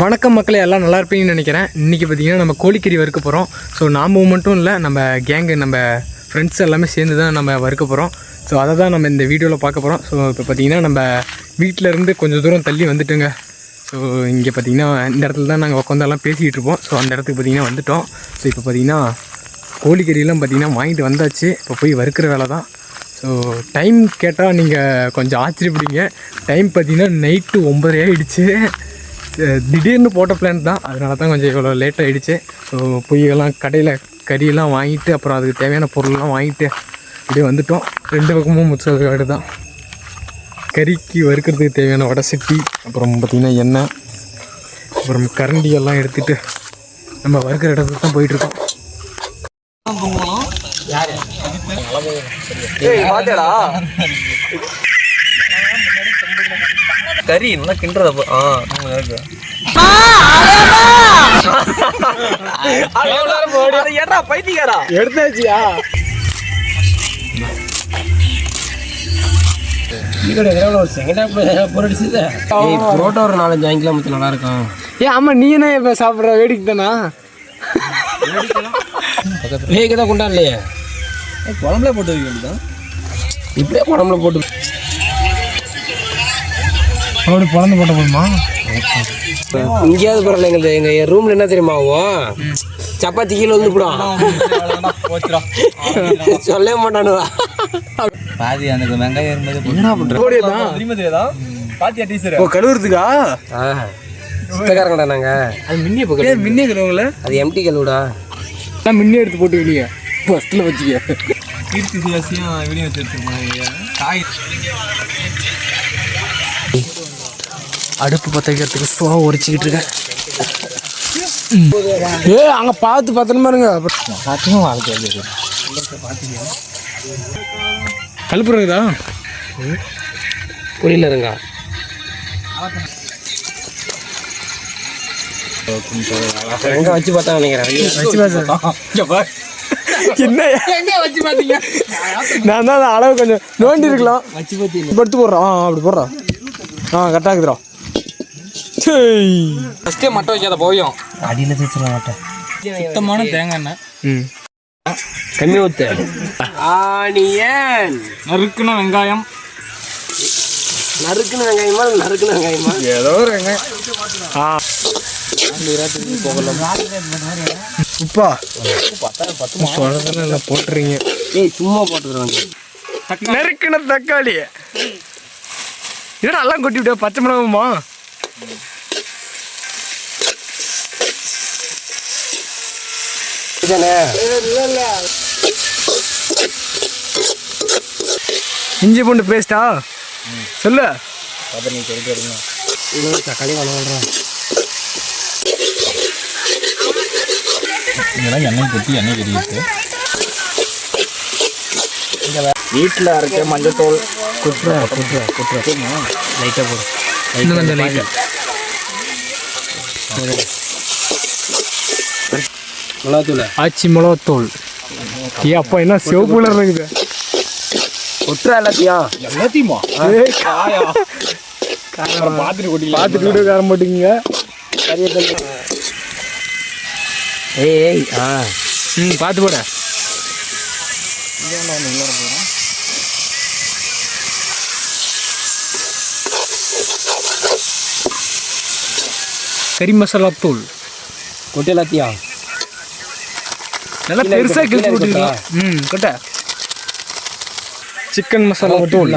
வணக்கம் மக்களே, எல்லாம் நல்லா இருப்பீங்கன்னு நினைக்கிறேன். இன்றைக்கி பார்த்திங்கன்னா நம்ம கோழிக்கறி வறுக்க போகிறோம். ஸோ நாம் மட்டும் இல்லை, நம்ம கேங்கு நம்ம ஃப்ரெண்ட்ஸ் எல்லாமே சேர்ந்து தான் நம்ம வறுக்க போகிறோம். ஸோ அதை தான் நம்ம இந்த வீடியோவில் பார்க்க போகிறோம். ஸோ இப்போ பார்த்திங்கன்னா நம்ம வீட்டிலேருந்து கொஞ்சம் தூரம் தள்ளி வந்துட்டோங்க. ஸோ இங்கே பார்த்திங்கன்னா இந்த இடத்துல தான் நாங்கள் உட்காந்தெல்லாம் பேசிகிட்டு இருப்போம். ஸோ அந்த இடத்துக்கு பார்த்திங்கன்னா வந்துவிட்டோம். ஸோ இப்போ பார்த்திங்கன்னா கோழிக்கறியெல்லாம் பார்த்திங்கன்னா வாங்கிட்டு வந்தாச்சு. இப்போ போய் வறுக்கிற வேலை தான். ஸோ டைம் கேட்டால் நீங்கள் கொஞ்சம் ஆச்சரியப்படுவீங்க. டைம் பார்த்திங்கன்னா நைட்டு 9:30 ஆகிடுச்சு. திடீர்னு போட்ட பிளான் தான், அதனால தான் கொஞ்சம் இவ்வளோ லேட் ஆகிடுச்சு. ஸோ பொய்யெல்லாம் கடையில் கறியெல்லாம் வாங்கிட்டு அப்புறம் அதுக்கு தேவையான பொருள்லாம் வாங்கிட்டு அப்படியே வந்துவிட்டோம். ரெண்டு பக்கமும் முச்சக்காடு தான். கறிக்கு வறுக்கிறதுக்கு தேவையான வடை சட்டி, அப்புறம் பார்த்திங்கன்னா எண்ணெய், அப்புறம் கரண்டி எல்லாம் எடுத்துகிட்டு நம்ம வறுக்கிற இடத்துக்கு தான் போயிட்டுருக்கோம். கறி நல்லா கிண்டுறத பைத்தியக்காரா எடுத்தாச்சியா? புரோட்டா ஒரு 4-5 வாங்கிக்கலாம், நல்லா இருக்கும். ஆமா, நீ என்ன இப்ப சாப்பிட்ற? வேடிக்கை தானா? வேகதான் கொண்டா இல்லையே, குழம்புல போட்டு வைக்கணும். இப்படியே குழம்புல போட்டு அப்படி குழந்தை போட்ட போதுமா? இங்கேயாவது பரவாயில்ல. எங்கள் ரூமில் என்ன தெரியுமா ஆகும், சப்பாத்தி கீழே வந்து போடும். சொல்லவே மாட்டானுவா. பாதி அந்த வெங்காயம் கழுவுறதுக்கா? சுத்தக்காரங்கடா நாங்கள். அது மின்னிய கழுவுங்கள, அது எம்டி கழுவுடா. மின்னே எடுத்து போட்டு வெளியே ஃபஸ்ட்டில் வச்சுக்க. கீர்த்தி சுவாசியும் வெளியே வச்சுருக்கோம். காய் அடுப்பு பற்ற வைக்கிறதுக்கு ஸ்டோவ் உரிச்சிக்கிட்டு இருக்கேன். அங்கே பார்த்து பத்திரமா இருங்க. பார்த்துக்கும் வாழ்க்கை கழுப்புறதா புரியல இருங்க. எங்கே வச்சு பார்த்தா நினைக்கிறேன். என்ன வச்சு பார்த்தீங்க? நான் தான் அளவு கொஞ்சம் நோண்டி இருக்கலாம். வச்சு பார்த்தி படுத்து போடுறோம். அப்படி போடுறோம். கரெக்டாக இருக்குதுறோம். ஃபஸ்ட்டே மட்டை வைக்காத போயும் அடியில் தேய்ச்சிட மாட்டேன். சுத்தமான தேங்காய் எண்ணெய் கம்மி ஊற்று. ஆனியன் நறுக்குன வெங்காயம். நறுக்குன வெங்காயமா நறுக்குன வெங்காயமா ஏதோ ஒரு வெங்காயம். உப்பா 10 போட்டுறீங்க. ஏய் சும்மா போட்டுக்கிறோம். நறுக்குன தக்காளி இதெல்லாம் எல்லாம் கொட்டி விட்டா. பச்சை மிளகுமா? இஞ்சி பூண்டு பேஸ்டா? சொல்லு. தக்காளி வளர்றோம். இதெல்லாம் எண்ணெய் கொட்டி எண்ணெய் கறிட்டு வீட்டில் அரைக்க மஞ்சத்தூள் குட்டுற லைட்டாக போடும். இன்னும் கொஞ்சம் லைட்டாக மிளகாத்தூள், ஆச்சி மிளகாத்தூள். அப்போ என்ன சிவப்புல இருக்குது? கொட்டுற எல்லாத்தையுமா பார்த்துட்டு கூட காரம் போட்டுக்குங்க. ஏய் பார்த்து போட. கறி மசாலா தூள் கொட்டு எல்லாத்தையும் நல்லா பெருசாக கிழிச்சு போட்டுக்கலாம். கொட்ட. சிக்கன் மசாலா தூள்.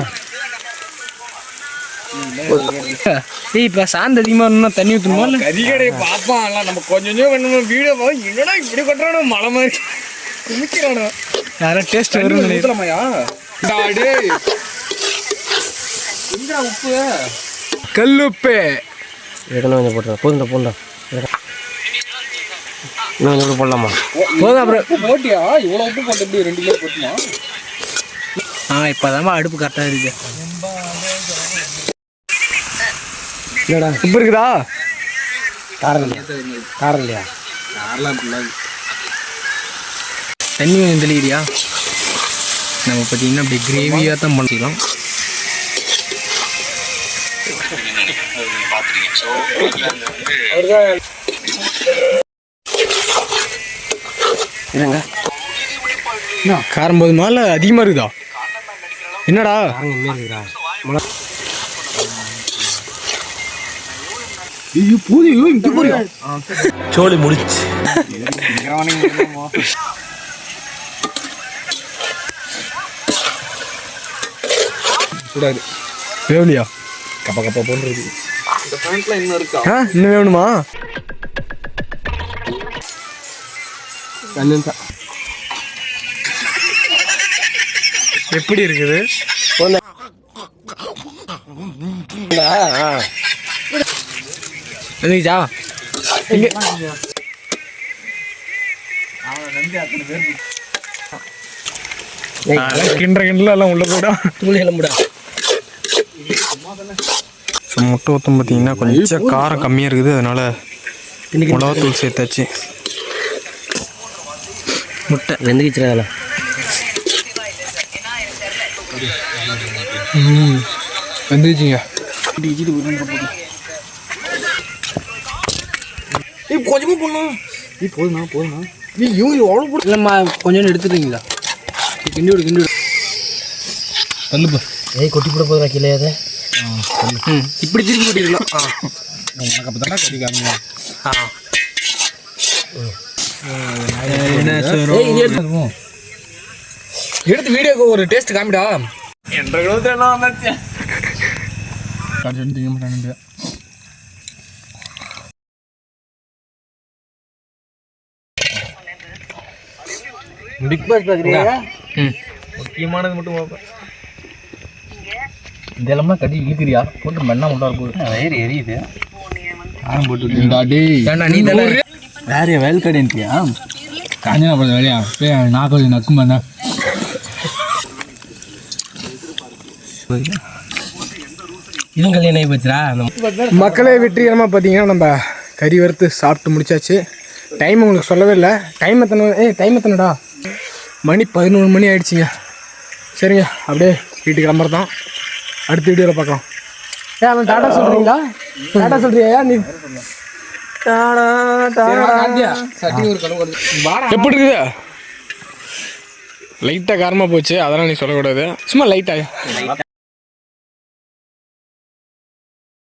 இப்போ சாந்து அதிகமாக இருந்தால் தண்ணி ஊற்றணுமா? இல்லை கறிக்கடையை பார்ப்பான். நம்ம கொஞ்சம் கொஞ்சம் பண்ணணும். வீடியோ பார்ப்போம். என்னடா இப்படி கொட்டுறானோ, மழை மாதிரி குமிக்கிறானோ. யாரும் டேஸ்ட் வரும் ஊற்றலாமையா? உப்பு கல்லுப்பு ஏற்கனவே கொஞ்சம் போட்டுறேன். போதுண்டா போண்டா இன்னும் கொஞ்சம் போடலாமா? போதும். அப்புறம் போட்டியா? இவ்வளோ உப்பு போட்டு எப்படி 2 கிலோ போட்டுமா? இப்போதாம்மா அடுப்பு கரெக்டாக இருக்குது. இல்லைடா உப்பு இருக்குதா? காரம் இல்லையா? காரம் இல்லையா? தண்ணி கொஞ்சம் தெளிக்கிறியா? நம்ம பார்த்தீங்கன்னா அப்படி கிரேவியாக தான் பண்ணிக்கலாம். இல்லைங்க காரம் போதுமா இல்லை அதிகமாக இருக்குதா? என்னடா கம்மியாக இருக்குதா? சோழி முடிச்சு கூடாது வேவலியா? கப்ப கப்ப போன்றது. இந்த பேண்ட்ல இன்னும் இருக்கா? இன்னும் வேணுமா? எப்படி இருக்குது? ஜா கிண்ட கிண்டல எல்லாம் உள்ள போயிடும். தூளி கிளம்புடா. ஸோ முட்டை ஊற்றும் பார்த்தீங்கன்னா கொஞ்சம் காரம் கம்மியாக இருக்குது, அதனால மிளகாத்தூள் சேர்த்தாச்சு. முட்டை வெந்துக்கிச்சுல வெந்துச்சுங்க. கொஞ்சமா போடணும். போதுண்ணா எவ்வளோ போடு இல்லைம்மா, கொஞ்சம் எடுத்துட்டீங்களா? கிண்டி விடு தள்ளுப்பா. கொட்டி போட போதுடா கீழே அதை. இப்படி திருப்பி கொட்டிருக்கலாம். உனக்கு அப்போ தானே கறி காமியா? எடுத்து வீடியோக்கு ஒரு டேஸ்ட் காமிடா. கடைசி திங்க மாட்டானுங்க. பிக் பாஸ் பார்க்குறீங்களா? முக்கியமானது மட்டும் பார்ப்பேன். இதெல்லாம் கட்டி இழுக்கிறியா? போட்டு மண்ணா முட்டா போகுது. வயிறு எரியுது. போட்டு நீ தானே வேற வேல் கடைன்ட்டியா? காஞ்சனா போடுறது வேலையா? நாக்கு நக்கும் பண்ண இதுவும் கல்யாணம் ஆகி போச்சுரா. மக்களே, வெற்றிகரமாக பார்த்தீங்கன்னா நம்ம கறி வறுத்து சாப்பிட்டு முடிச்சாச்சு. டைம் உங்களுக்கு சொல்லவே இல்லை. டைம் எத்தனைடா? மணி 11 மணி ஆயிடுச்சுங்க. சரிங்க, அப்படியே வீட்டுக்கு கிளம்புறதான். அடுத்த வீடியோவில் பார்க்கலாம். அவன் டாடா சொல்கிறீங்களா? டாடா சொல்கிறியா நீ? எப்படி இருக்குது? லைட்டாக காரமாக போச்சு, அதெல்லாம் நீ சொல்லக்கூடாது. சும்மா லைட்டாக